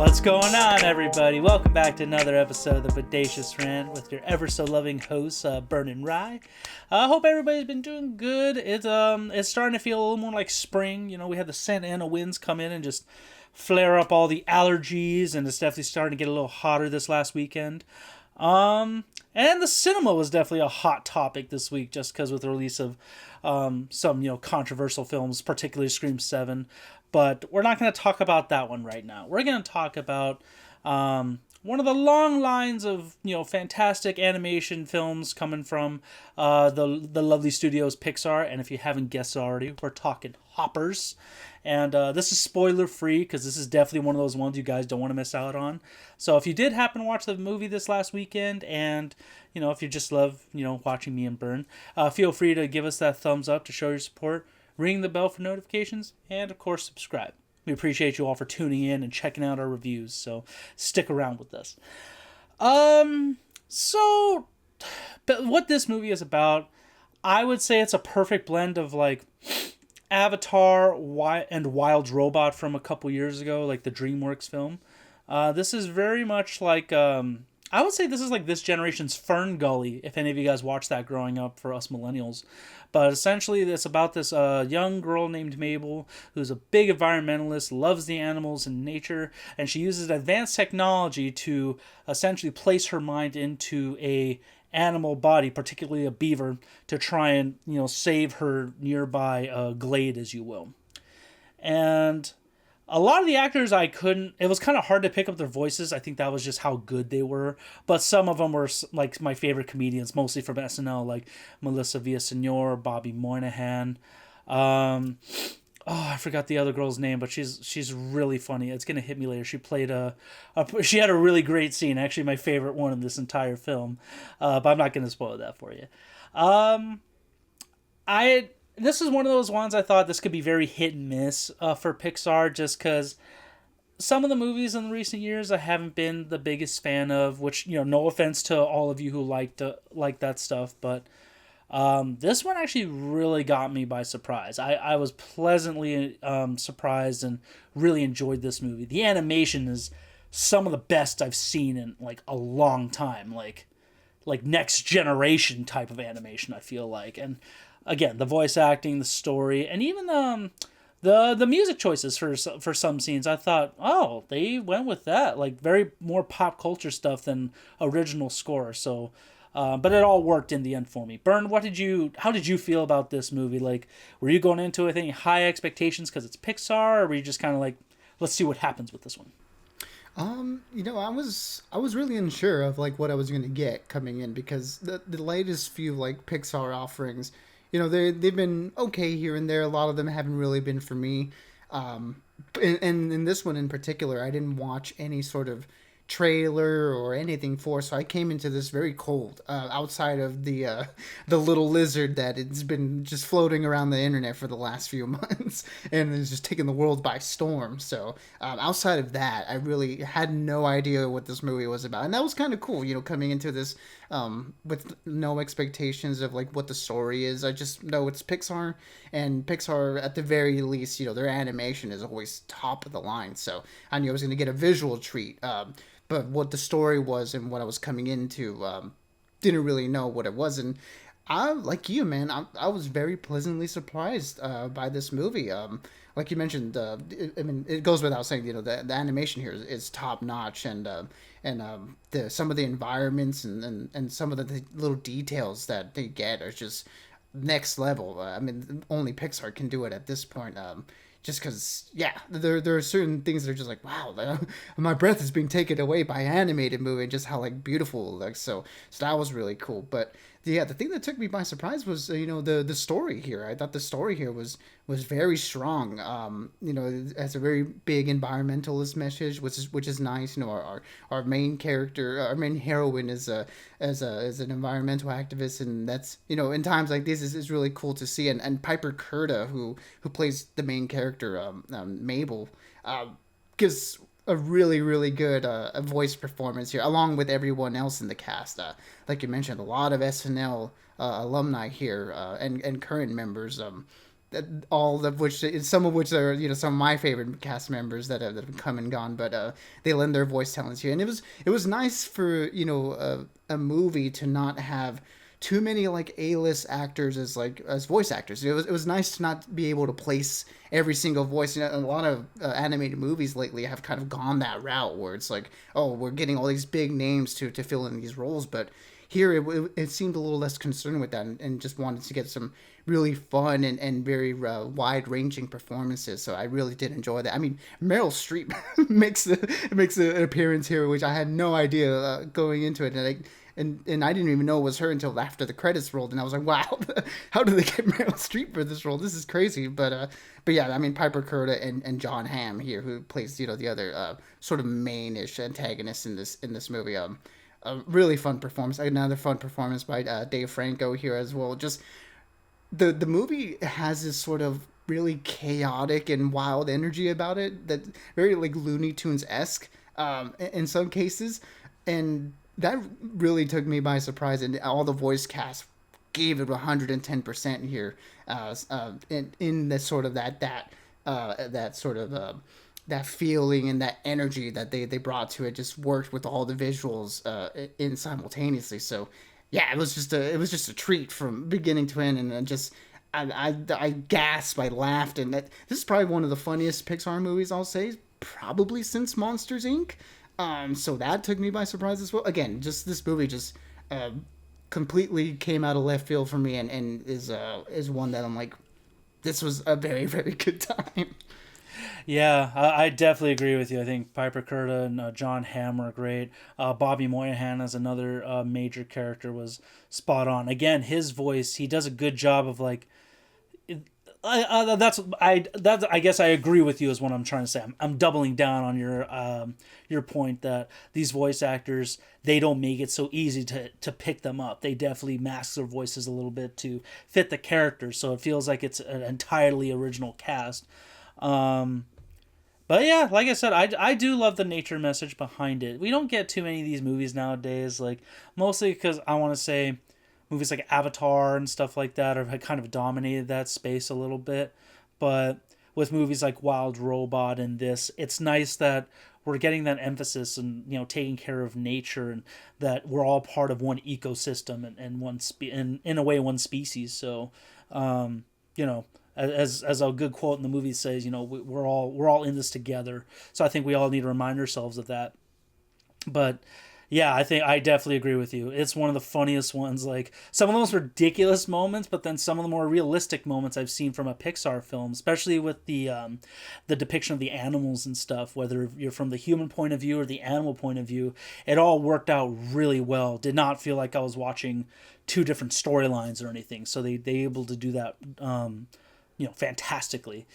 What's going on, everybody? Welcome back to another episode of the Bodacious Rant with your ever so loving hosts, Bern and Rye. I hope everybody's been doing good. It's starting to feel a little more like spring. You know, we had the Santa Ana winds come in and just flare up all the allergies, and it's definitely starting to get a little hotter this last weekend. And the cinema was definitely a hot topic this week, just because with the release of some controversial films, particularly Scream 7. But we're not going to talk about that one right now. We're going to talk about one of the long lines of fantastic animation films coming from the lovely studios Pixar. And if you haven't guessed already, we're talking Hoppers. And this is spoiler free because this is definitely one of those ones you guys don't want to miss out on. So if you did happen to watch the movie this last weekend, and if you just love watching me and Bern, feel free to give us that thumbs up to show your support. Ring the bell for notifications, and of course subscribe. We appreciate you all for tuning in and checking out our reviews, so stick around with us. So but what this movie is about, I would say it's a perfect blend of like Avatar and Wild Robot from a couple years ago, like the DreamWorks film. This is very much like I would say this is like this generation's Fern Gully, if any of you guys watched that growing up for us millennials. But essentially, it's about this young girl named Mabel who's a big environmentalist, loves the animals and nature, and she uses advanced technology to essentially place her mind into a animal body, particularly a beaver, to try and save her nearby glade, as you will. And a lot of the actors it was kind of hard to pick up their voices. I think that was just how good they were. But some of them were like my favorite comedians, mostly from SNL, like Melissa Villaseñor, Bobby Moynihan. I forgot the other girl's name, but she's really funny. It's going to hit me later. She played she had a really great scene, actually my favorite one in this entire film. But I'm not going to spoil that for you. This is one of those ones I thought this could be very hit and miss for Pixar, just because some of the movies in the recent years I haven't been the biggest fan of, which, no offense to all of you who like that stuff, but this one actually really got me by surprise. I was pleasantly surprised and really enjoyed this movie. The animation is some of the best I've seen in like a long time, like next generation type of animation, I feel like. And again, the voice acting, the story, and even the music choices for some scenes, I thought, oh, they went with that, like very more pop culture stuff than original score. So, but it all worked in the end for me. Bern, how did you feel about this movie? Like, were you going into it with any high expectations because it's Pixar, or were you just kind of like, let's see what happens with this one? I was really unsure of like what I was going to get coming in, because the latest few like Pixar offerings, they've been okay here and there. A lot of them haven't really been for me. And in this one in particular, I didn't watch any sort of trailer or anything so I came into this very cold, outside of the little lizard that it's been just floating around the internet for the last few months and it's just taking the world by storm. So outside of that, I really had no idea what this movie was about, and that was kind of cool, coming into this with no expectations of like what the story is. I just know it's Pixar, and Pixar at the very least, their animation is always top of the line, so I knew I was going to get a visual treat. But what the story was and what I was coming into, didn't really know what it was. And I, like you, man, I was very pleasantly surprised by this movie. Like you mentioned, it goes without saying, the animation here is top notch, and some of the environments and some of the little details that they get are just next level. Only Pixar can do it at this point. Just because, yeah, there are certain things that are just like, wow, my breath is being taken away by an animated movie, and just how like beautiful it looks. So that was really cool. But yeah, the thing that took me by surprise was the story here. I thought the story here was very strong. It has a very big environmentalist message, which is nice. Our main character, our main heroine is an environmental activist, and that's in times like this is really cool to see. And Piper Curda, who plays the main character, Mabel, gives a really, really good voice performance here, along with everyone else in the cast. Like you mentioned, a lot of SNL alumni here, and current members. all of which, some of which are, some of my favorite cast members that have come and gone, but they lend their voice talents here, and it was nice for a movie to not have too many like A-list actors as voice actors. It was nice to not be able to place every single voice. A lot of animated movies lately have kind of gone that route where it's like, oh, we're getting all these big names to fill in these roles, but here it seemed a little less concerned with that, and just wanted to get some really fun and very wide-ranging performances. So I really did enjoy that. I mean, Meryl Streep makes an appearance here, which I had no idea going into it, and I didn't even know it was her until after the credits rolled, and I was like, wow, how did they get Meryl Streep for this role? This is crazy. But yeah, I mean, Piper Curda and John Hamm here, who plays the other sort of main-ish antagonist in this movie. A really fun performance. Another fun performance by Dave Franco here as well. Just the movie has this sort of really chaotic and wild energy about it that very like Looney Tunes esque in some cases, and that really took me by surprise. And all the voice cast gave it 110% here, in the sort of that sort of that feeling and that energy that they brought to it just worked with all the visuals in simultaneously. So yeah, it was just a treat from beginning to end, and I gasped, I laughed, and this is probably one of the funniest Pixar movies I'll say, probably since Monsters Inc. So that took me by surprise as well. Again, just this movie just completely came out of left field for me, and is one that I'm like, this was a very, very good time. Yeah, I definitely agree with you. I think Piper Curda and John Hamm are great. Bobby Moynihan as another major character was spot on. Again, his voice, he does a good job of like. I guess I agree with you is what I'm trying to say. I'm doubling down on your point that these voice actors, they don't make it so easy to pick them up. They definitely mask their voices a little bit to fit the characters, so it feels like it's an entirely original cast. But yeah, like I said, I do love the nature message behind it. We don't get too many of these movies nowadays, like mostly because I want to say movies like Avatar and stuff like that have kind of dominated that space a little bit. But with movies like Wild Robot and this, it's nice that we're getting that emphasis and taking care of nature, and that we're all part of one ecosystem and in a way one species. So, you know, as a good quote in the movie says, we're all in this together. So I think we all need to remind ourselves of that. But yeah, I think I definitely agree with you. It's one of the funniest ones. Like some of those ridiculous moments, but then some of the more realistic moments I've seen from a Pixar film, especially with the depiction of the animals and stuff. Whether you're from the human point of view or the animal point of view, it all worked out really well. Did not feel like I was watching two different storylines or anything. So they able to do that, fantastically.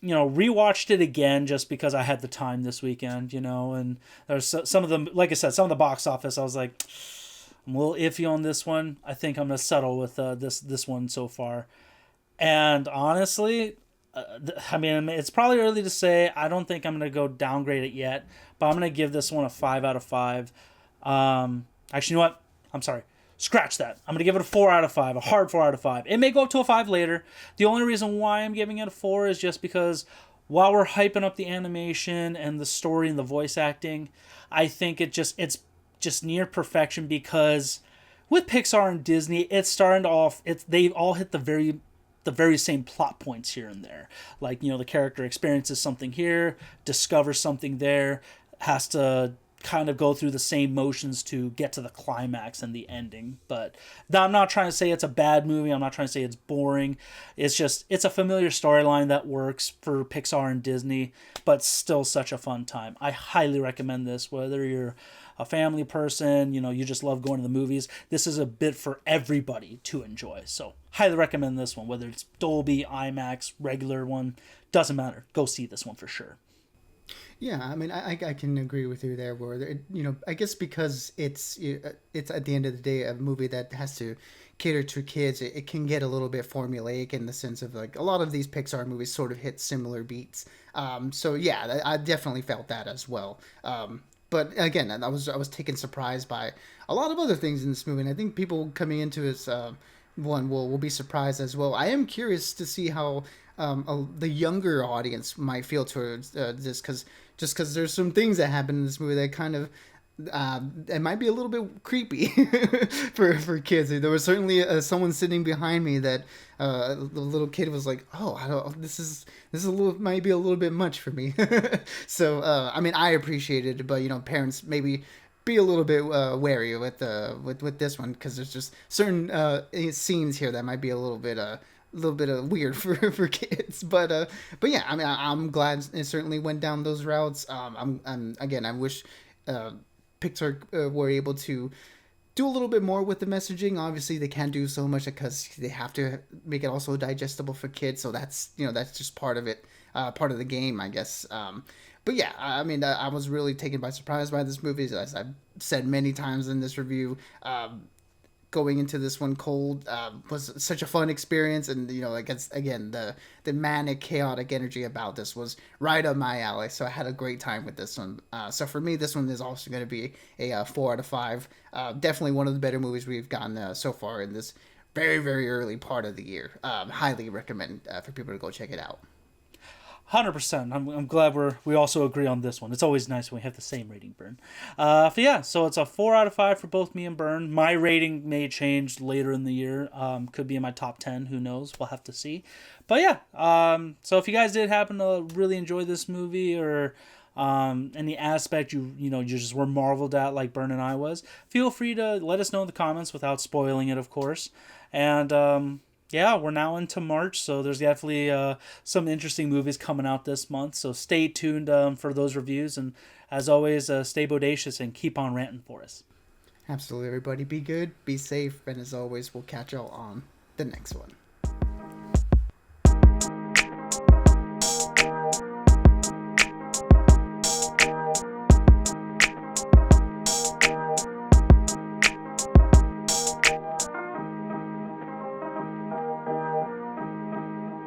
Rewatched it again just because I had the time this weekend, and there's some of them, like I said, some of the box office, I was like, I'm a little iffy on this one. I think I'm going to settle with this one so far. And honestly, it's probably early to say. I don't think I'm going to go downgrade it yet, but I'm going to give this one a 5 out of 5. Actually, you know what? I'm sorry. Scratch that. I'm going to give it a 4 out of 5, a hard 4 out of 5. It may go up to a 5 later. The only reason why I'm giving it a 4 is just because while we're hyping up the animation and the story and the voice acting, I think it's just near perfection, because with Pixar and Disney, it's starting off, they've all hit the very same plot points here and there. Like, the character experiences something here, discovers something there, has to kind of go through the same motions to get to the climax and the ending. But I'm not trying to say it's a bad movie. I'm not trying to say it's boring. It's a familiar storyline that works for Pixar and Disney, but still such a fun time. I highly recommend this, whether you're a family person, you just love going to the movies. This is a bit for everybody to enjoy. So highly recommend this one, whether it's Dolby, IMAX, regular one, doesn't matter. Go see this one for sure. Yeah, I mean, I can agree with you there. Where I guess because it's at the end of the day a movie that has to cater to kids, it can get a little bit formulaic in the sense of like a lot of these Pixar movies sort of hit similar beats. So yeah, I definitely felt that as well. But again, I was taken surprised by a lot of other things in this movie, and I think people coming into this one will be surprised as well. I am curious to see how the younger audience might feel towards this, because just because there's some things that happen in this movie that kind of it might be a little bit creepy for kids. There was certainly someone sitting behind me that the little kid was like, "Oh, I don't. This is a little might be a little bit much for me." So I mean, I appreciate it, but parents maybe be a little bit wary with this one, because there's just certain scenes here that might be a little bit of weird for kids, but yeah, I mean, I'm glad it certainly went down those routes. I'm again, I wish Pixar were able to do a little bit more with the messaging. Obviously, they can't do so much because they have to make it also digestible for kids. So that's just part of it, part of the game, I guess. But yeah, I mean, I was really taken by surprise by this movie, as I've said many times in this review. Going into this one cold was such a fun experience, and like it's, again, the manic chaotic energy about this was right up my alley, so I had a great time with this one. So for me, this one is also going to be a 4 out of 5. Definitely one of the better movies we've gotten so far in this very, very early part of the year. Highly recommend for people to go check it out. 100%. I'm glad we also agree on this one. It's always nice when we have the same rating, Burn. So it's a 4 out of 5 for both me and Burn. My rating may change later in the year. Could be in my top 10. Who knows? We'll have to see. But yeah. So if you guys did happen to really enjoy this movie, or any aspect you just were marveled at like Burn and I was, feel free to let us know in the comments without spoiling it, of course. And yeah, we're now into March, so there's definitely some interesting movies coming out this month. So stay tuned for those reviews. And as always, stay bodacious and keep on ranting for us. Absolutely, everybody. Be good, be safe, and as always, we'll catch y'all on the next one.